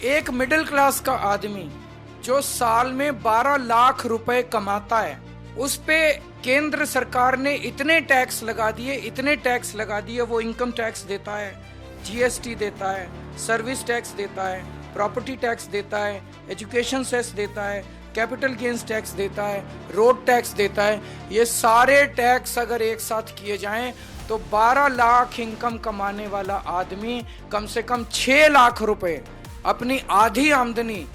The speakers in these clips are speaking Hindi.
एक मिडिल क्लास का आदमी जो साल में 12 लाख रुपए कमाता है, उस पे केंद्र सरकार ने इतने टैक्स लगा दिए, वो इनकम टैक्स देता है, जीएसटी देता है, सर्विस टैक्स देता है, प्रॉपर्टी टैक्स देता है, एजुकेशन सेस देता है, कैपिटल गेन्स टैक्स देता है, रोड टैक्स देता है। ये सारे टैक्स अगर एक साथ किए जाएं तो 12 लाख इनकम कमाने वाला आदमी कम से कम 6 लाख रुपए अपनी आधी आमदनी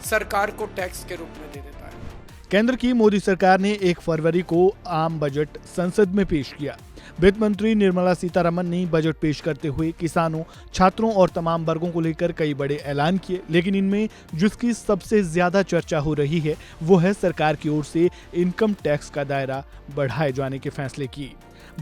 सरकार को टैक्स के रूप में दे देता है। केंद्र की मोदी सरकार ने 1 फरवरी को आम बजट संसद में पेश किया। वित्त मंत्री निर्मला सीतारमण ने बजट पेश करते हुए किसानों, छात्रों और तमाम वर्गों को लेकर कई बड़े ऐलान किए, लेकिन इनमें जिसकी सबसे ज्यादा चर्चा हो रही है वो है सरकार की ओर से इनकम टैक्स का दायरा बढ़ाए जाने के फैसले की।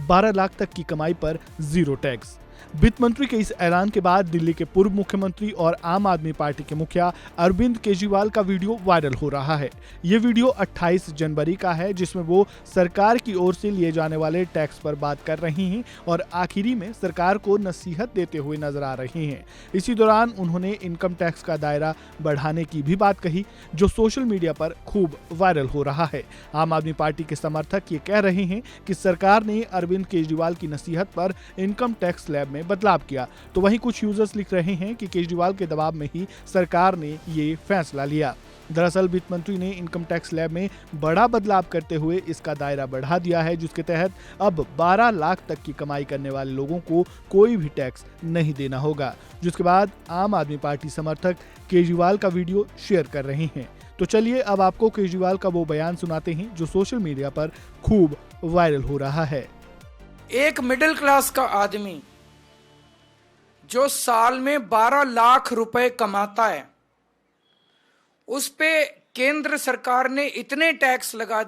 12 लाख तक की कमाई पर 0 टैक्स। वित्त मंत्री के इस ऐलान के बाद दिल्ली के पूर्व मुख्यमंत्री और आम आदमी पार्टी के मुखिया अरविंद केजरीवाल का वीडियो वायरल हो रहा है। ये वीडियो 28 जनवरी का है, जिसमें वो सरकार की ओर से लिए जाने वाले टैक्स पर बात कर रही हैं और आखिरी में सरकार को नसीहत देते हुए नजर आ रही हैं। इसी दौरान उन्होंने इनकम टैक्स का दायरा बढ़ाने की भी बात कही, जो सोशल मीडिया पर खूब वायरल हो रहा है। आम आदमी पार्टी के समर्थक ये कह रहे हैं कि सरकार ने अरविंद केजरीवाल की नसीहत पर इनकम टैक्स स्लैब में बदलाव किया, तो वहीं कुछ यूजर्स लिख रहे हैं कि केजरीवाल के दबाव में ही सरकार ने ये फैसला लिया। दरअसल वित्त मंत्री ने इनकम टैक्स स्लैब में बड़ा बदलाव करते हुए इसका दायरा बढ़ा दिया है, जिसके तहत अब 12 लाख तक की कमाई करने वाले लोगों को कोई भी टैक्स नहीं देना होगा। जिसके बाद आम आदमी पार्टी समर्थक केजरीवाल का वीडियो शेयर कर रहे हैं। तो चलिए अब आपको केजरीवाल का वो बयान सुनाते हैं जो सोशल मीडिया पर खूब वायरल हो रहा है। एक मिडिल क्लास का आदमी जो साल में 12 लाख रुपए कमाता है, उस पे केंद्र सरकार ने इतने टैक्स लगा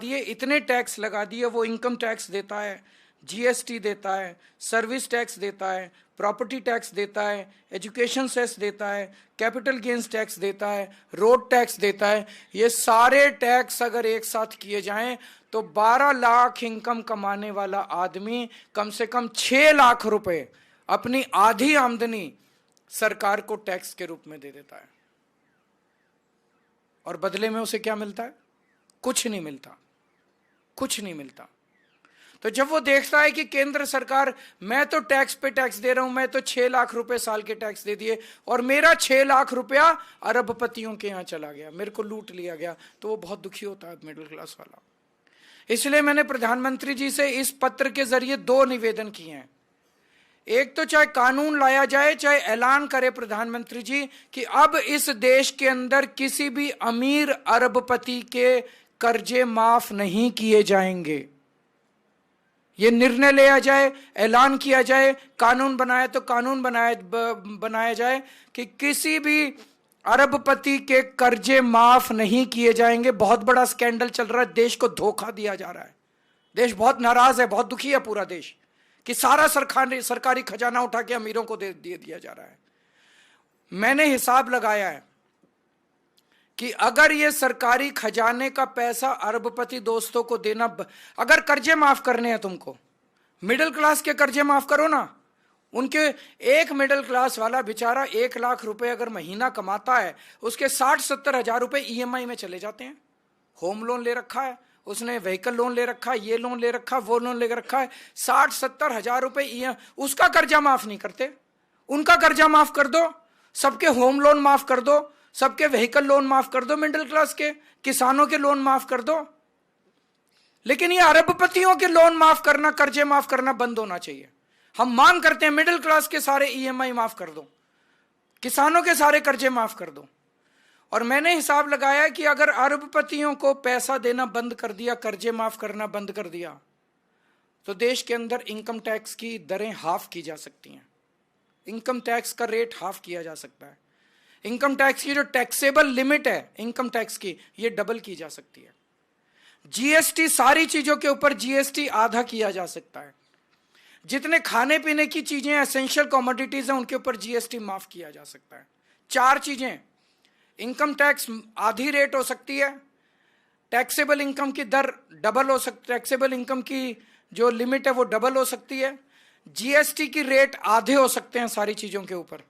दिए, वो इनकम टैक्स देता है, जीएसटी देता है, सर्विस टैक्स देता है, प्रॉपर्टी टैक्स देता है, एजुकेशन सेस देता है, कैपिटल गेन्स टैक्स देता है, रोड टैक्स देता है। ये सारे टैक्स अगर एक साथ किए जाएं तो 12 लाख इनकम कमाने वाला आदमी कम से कम 6 लाख रुपए अपनी आधी आमदनी सरकार को टैक्स के रूप में दे देता है। और बदले में उसे क्या मिलता है? कुछ नहीं मिलता। तो जब वो देखता है कि केंद्र सरकार, मैं तो टैक्स पे टैक्स दे रहा हूं, मैं तो 6 लाख रुपए साल के टैक्स दे दिए और मेरा 6 लाख रुपया अरबपतियों के यहां चला गया, मेरे को लूट लिया गया, तो वो बहुत दुखी होता है मिडिल क्लास वाला। इसलिए मैंने प्रधानमंत्री जी से इस पत्र के जरिए 2 निवेदन किए हैं। एक तो चाहे कानून लाया जाए, चाहे ऐलान करे प्रधानमंत्री जी कि अब इस देश के अंदर किसी भी अमीर अरबपति के कर्जे माफ नहीं किए जाएंगे। ये निर्णय लिया जाए, ऐलान किया जाए, कानून बनाया जाए कि किसी भी अरबपति के कर्जे माफ नहीं किए जाएंगे। बहुत बड़ा स्कैंडल चल रहा है, देश को धोखा दिया जा रहा है, देश बहुत नाराज है, बहुत दुखी है पूरा देश कि सारा सरकारी खजाना उठा के अमीरों को दे दिया जा रहा है। मैंने हिसाब लगाया है कि अगर ये सरकारी खजाने का पैसा अरबपति दोस्तों को देना, अगर कर्जे माफ करने हैं तुमको, मिडिल क्लास के कर्जे माफ करो ना। उनके एक मिडिल क्लास वाला बेचारा 1 लाख रुपए अगर महीना कमाता है, उसके 60-70 हजार रुपए ईएमआई में चले जाते हैं। होम लोन ले रखा है उसने, व्हीकल लोन ले रखा है, ये लोन ले रखा है, वो लोन ले रखा है, 60-70 हजार रुपए उसका कर्जा माफ नहीं करते। उनका कर्जा माफ कर दो, सबके होम लोन माफ कर दो, सबके व्हीकल लोन माफ कर दो, मिडिल क्लास के किसानों के लोन माफ कर दो। लेकिन ये अरबपतियों के लोन माफ करना, कर्जे माफ करना बंद होना चाहिए। हम मांग करते हैं मिडिल क्लास के सारे ईएमआई माफ कर दो, किसानों के सारे कर्जे माफ कर दो। और मैंने हिसाब लगाया कि अगर अरबपतियों को पैसा देना बंद कर दिया, कर्जे माफ करना बंद कर दिया, तो देश के अंदर इनकम टैक्स की दरें हाफ की जा सकती हैं, इनकम टैक्स का रेट हाफ किया जा सकता है, इनकम टैक्स की जो टैक्सेबल लिमिट है इनकम टैक्स की, ये डबल की जा सकती है। जीएसटी, सारी चीजों के ऊपर जीएसटी आधा किया जा सकता है। जितने खाने पीने की चीजें एसेंशियल कमोडिटीज हैं उनके ऊपर जीएसटी माफ किया जा सकता है। 4 चीजें, इनकम टैक्स आधी रेट हो सकती है, टैक्सेबल इनकम की दर डबल हो सकती है, टैक्सेबल इनकम की जो लिमिट है वो डबल हो सकती है, जीएसटी की रेट आधे हो सकते हैं सारी चीजों के ऊपर,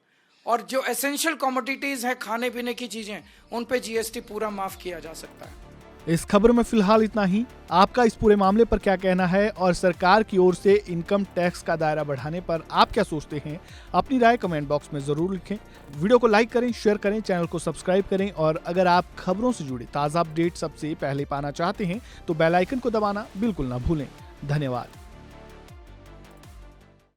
और जो एसेंशियल कमोडिटीज हैं, खाने पीने की चीजें, उन पे जीएसटी पूरा माफ किया जा सकता है। इस खबर में फिलहाल इतना ही। आपका इस पूरे मामले पर क्या कहना है और सरकार की ओर से इनकम टैक्स का दायरा बढ़ाने पर आप क्या सोचते हैं? अपनी राय कमेंट बॉक्स में जरूर लिखें। वीडियो को लाइक करें, शेयर करें, चैनल को सब्सक्राइब करें और अगर आप खबरों से जुड़े ताज़ा अपडेट सबसे पहले पाना चाहते हैं तो बेल आइकन को दबाना बिल्कुल ना भूलें। धन्यवाद।